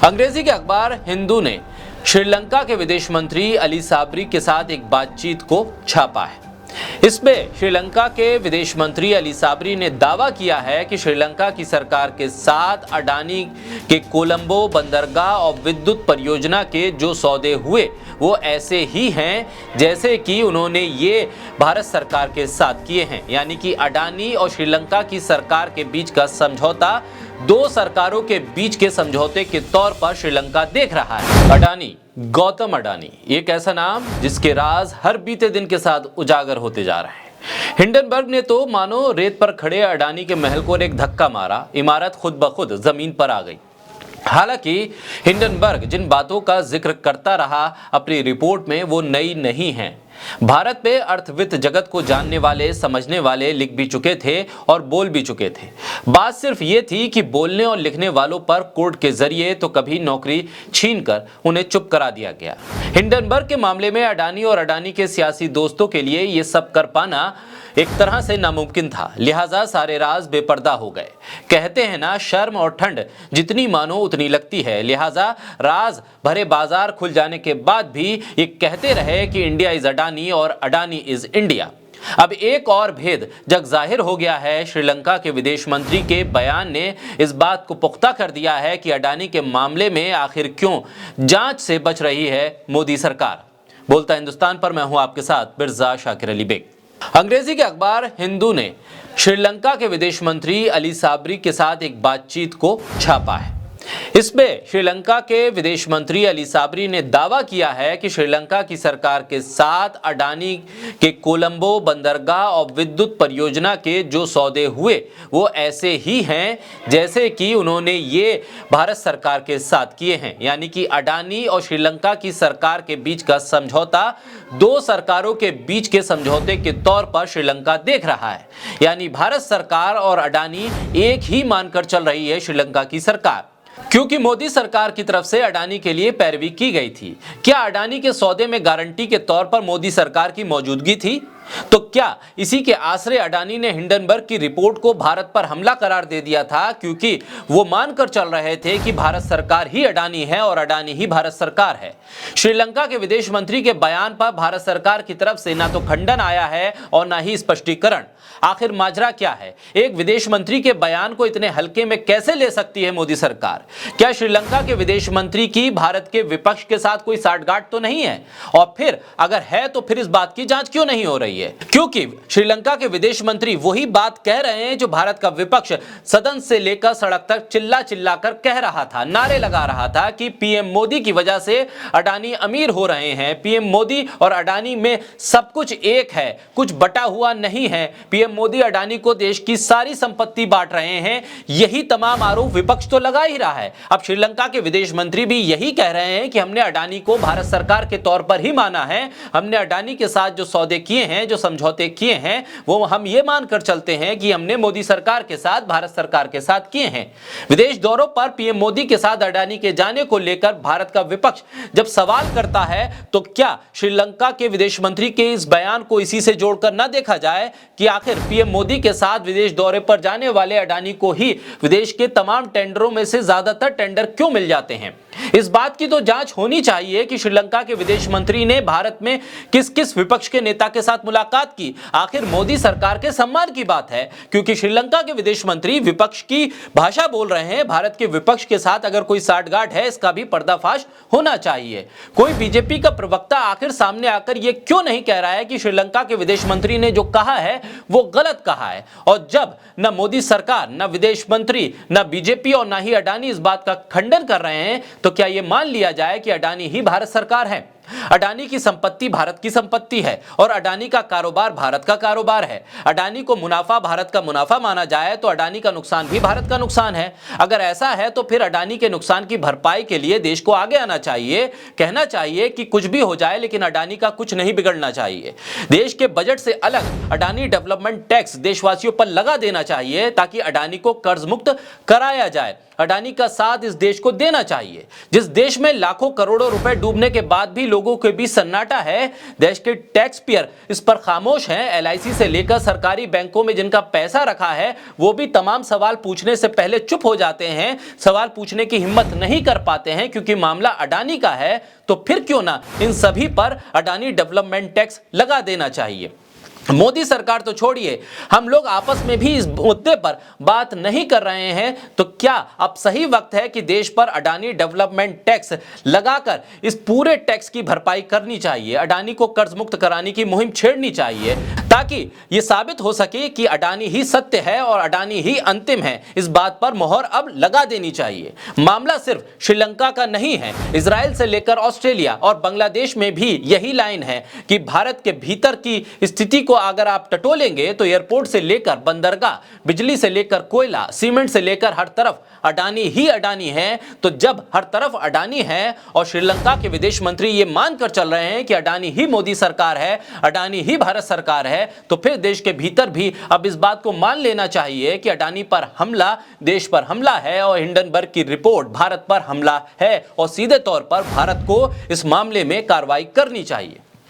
अंग्रेजी के अखबार हिंदू ने श्रीलंका के विदेश मंत्री अली साबरी के साथ एक बातचीत को छापा है। इसमें श्रीलंका के विदेश मंत्री अली साबरी ने दावा किया है कि श्रीलंका की सरकार के साथ अडानी के कोलंबो बंदरगाह और विद्युत परियोजना के जो सौदे हुए वो ऐसे ही हैं जैसे कि उन्होंने ये भारत सरकार के साथ किए हैं। यानी कि अडानी और श्रीलंका की सरकार के बीच का समझौता दो सरकारों के बीच के समझौते के तौर पर श्रीलंका देख रहा है। अडानी, गौतम अडानी, एक ऐसा नाम जिसके राज हर बीते दिन के साथ उजागर होते जा रहे हैं। हिंडनबर्ग ने तो मानो रेत पर खड़े अडानी के महल को एक धक्का मारा, इमारत खुद ब खुद जमीन पर आ गई। हालांकि हिंडनबर्ग जिन बातों का जिक्र करता रहा अपनी रिपोर्ट में वो नई नहीं है। भारत में अर्थवित्त जगत को जानने वाले, समझने वाले लिख भी चुके थे और बोल भी चुके थे। बात सिर्फ ये थी कि बोलने और लिखने वालों पर कोर्ट के जरिए तो कभी नौकरी छीनकर उन्हें चुप करा दिया गया। हिंडनबर्ग के मामले में अडानी और अडानी के सियासी दोस्तों के लिए ये सब कर पाना एक तरह से नामुमकिन था, लिहाजा सारे राज बेपर्दा हो गए। कहते हैं ना, शर्म और ठंड जितनी मानो उतनी लगती है, लिहाजा राज भरे बाजार खुल जाने के बाद भी ये कहते रहे कि इंडिया इज अडानी और अडानी इज इंडिया। अब एक और भेद जग जाहिर हो गया है। श्रीलंका के विदेश मंत्री के बयान ने इस बात को पुख्ता कर दिया है कि अडानी के मामले में आखिर क्यों जांच से बच रही है मोदी सरकार। बोलता हिंदुस्तान पर मैं हूं आपके साथ मिर्जा शाकिर अली बेग। अंग्रेजी के अखबार हिंदू ने श्रीलंका के विदेश मंत्री अली साबरी के साथ एक बातचीत को छापा है। इसमें श्रीलंका के विदेश मंत्री अली साबरी ने दावा किया है कि श्रीलंका की सरकार के साथ अडानी के कोलंबो बंदरगाह और विद्युत परियोजना के जो सौदे हुए वो ऐसे ही हैं जैसे कि उन्होंने ये भारत सरकार के साथ किए हैं। यानी कि अडानी और श्रीलंका की सरकार के बीच का समझौता दो सरकारों के बीच के समझौते के तौर पर श्रीलंका देख रहा है। यानी भारत सरकार और अडानी एक ही मानकर चल रही है श्रीलंका की सरकार, क्योंकि मोदी सरकार की तरफ से अडानी के लिए पैरवी की गई थी। क्या अडानी के सौदे में गारंटी के तौर पर मोदी सरकार की मौजूदगी थी? तो क्या इसी के आसरे अडानी ने हिंडनबर्ग की रिपोर्ट को भारत पर हमला करार दे दिया था, क्योंकि वो मानकर चल रहे थे कि भारत सरकार ही अडानी है और अडानी ही भारत सरकार है। श्रीलंका के विदेश मंत्री के बयान पर भारत सरकार की तरफ से ना तो खंडन आया है और ना ही स्पष्टीकरण। आखिर माजरा क्या है? एक विदेश मंत्री के बयान को इतने हल्के में कैसे ले सकती है मोदी सरकार? क्या श्रीलंका के विदेश मंत्री की भारत के विपक्ष के साथ कोई साठगांठ तो नहीं है? और फिर अगर है तो फिर इस बात की जांच क्यों नहीं हो रही है? क्योंकि श्रीलंका के विदेश मंत्री वही बात कह रहे हैं जो भारत का विपक्ष सदन से लेकर सड़क तक चिल्ला चिल्ला कर कह रहा था, नारे लगा रहा था कि पीएम मोदी की वजह से अडानी अमीर हो रहे हैं। पीएम मोदी और अडानी में सब कुछ एक है, कुछ बटा हुआ नहीं है। पीएम मोदी अडानी को देश की सारी संपत्ति बांट रहे हैं। यही तमाम आरोप विपक्ष तो लगा ही रहा है। अब श्रीलंका के विदेश मंत्री भी यही कह रहे हैं कि हमने अडानी को भारत सरकार के तौर पर ही माना है। हमने अडानी के साथ जो सौदे किए हैं, जो समझौते किए हैं, वो हम ये मानकर चलते हैं कि हमने मोदी सरकार के साथ, भारत सरकार के साथ किए हैं। विदेश दौरों पर पीएम मोदी के साथ अडानी के जाने को लेकर भारत का विपक्ष जब सवाल करता है तो क्या श्रीलंका के विदेश मंत्री के इस बयान को इसी से जोड़कर ना देखा जाए कि आखिर पीएम मोदी के साथ विदेश दौरे पर जाने वाले अडानी को ही विदेश के तमाम टेंडरों में से ज्यादातर टेंडर क्यों मिल जाते हैं? इस बात की तो जांच होनी चाहिए कि श्रीलंका के विदेश मंत्री ने भारत में किस किस विपक्ष के नेता के साथ मुलाकात की। आखिर मोदी सरकार के सम्मान की बात है, क्योंकि श्रीलंका के विदेश मंत्री विपक्ष की भाषा बोल रहे हैं। भारत के विपक्ष के साथ अगर कोई साठगांठ है, इसका भी पर्दाफाश होना चाहिए। कोई बीजेपी का प्रवक्ता आखिर सामने आकर यह क्यों नहीं कह रहा है कि श्रीलंका के विदेश मंत्री ने जो कहा है वो गलत कहा है? और जब न मोदी सरकार, न विदेश मंत्री, न बीजेपी और न ही अडानी इस बात का खंडन कर रहे हैं, तो क्या यह मान लिया जाए कि अडानी ही भारत सरकार है? अडानी की संपत्ति भारत की संपत्ति है और अडानी का कारोबार भारत का कारोबार है। अडानी को मुनाफा भारत का मुनाफा माना जाए तो अडानी का नुकसान भी भारत का नुकसान है। अगर ऐसा है तो फिर अडानी के नुकसान की भरपाई के लिए देश को आगे आना चाहिए, कहना चाहिए कि कुछ भी हो जाए लेकिन अडानी का कुछ नहीं बिगड़ना चाहिए। देश के बजट से अलग अडानी डेवलपमेंट टैक्स देशवासियों पर लगा देना चाहिए ताकि अडानी को कर्ज मुक्त कराया जाए। अडानी का साथ इस देश को देना चाहिए। जिस देश में लाखों करोड़ों रुपए डूबने के बाद भी लोगों के बीच सन्नाटा है। देश के टैक्स पेयर इस पर खामोश हैं। LIC से लेकर सरकारी बैंकों में जिनका पैसा रखा है वो भी तमाम सवाल पूछने से पहले चुप हो जाते हैं, सवाल पूछने की हिम्मत नहीं कर पाते हैं, क्योंकि मामला अडानी का है। तो फिर क्यों ना इन सभी पर अडानी डेवलपमेंट टैक्स लगा देना चाहिए। मोदी सरकार तो छोड़िए, हम लोग आपस में भी इस मुद्दे पर बात नहीं कर रहे हैं। तो क्या अब सही वक्त है कि देश पर अडानी डेवलपमेंट टैक्स लगाकर इस पूरे टैक्स की भरपाई करनी चाहिए, अडानी को कर्ज मुक्त कराने की मुहिम छेड़नी चाहिए, ताकि यह साबित हो सके कि अडानी ही सत्य है और अडानी ही अंतिम है। इस बात पर मोहर अब लगा देनी चाहिए। मामला सिर्फ श्रीलंका का नहीं है, इजराइल से लेकर ऑस्ट्रेलिया और बांग्लादेश में भी यही लाइन है कि भारत के भीतर की स्थिति को अगर आप टटोलेंगे तो एयरपोर्ट से लेकर बंदरगाह, बिजली से लेकर कोयला, सीमेंट से लेकर हर तरफ अडानी ही अडानी है। तो जब हर तरफ अडानी है और श्रीलंका के विदेश मंत्री ये मानकर चल रहे हैं कि अडानी ही मोदी सरकार है, अडानी ही भारत सरकार है, तो फिर देश के भीतर भी अब इस बात को मान लेना चाहिए कि अडानी पर हमला देश पर हमला है और हिंडनबर्ग की रिपोर्ट भारत पर हमला है और सीधे तौर पर भारत को इस मामले में कार्रवाई करनी चाहिए।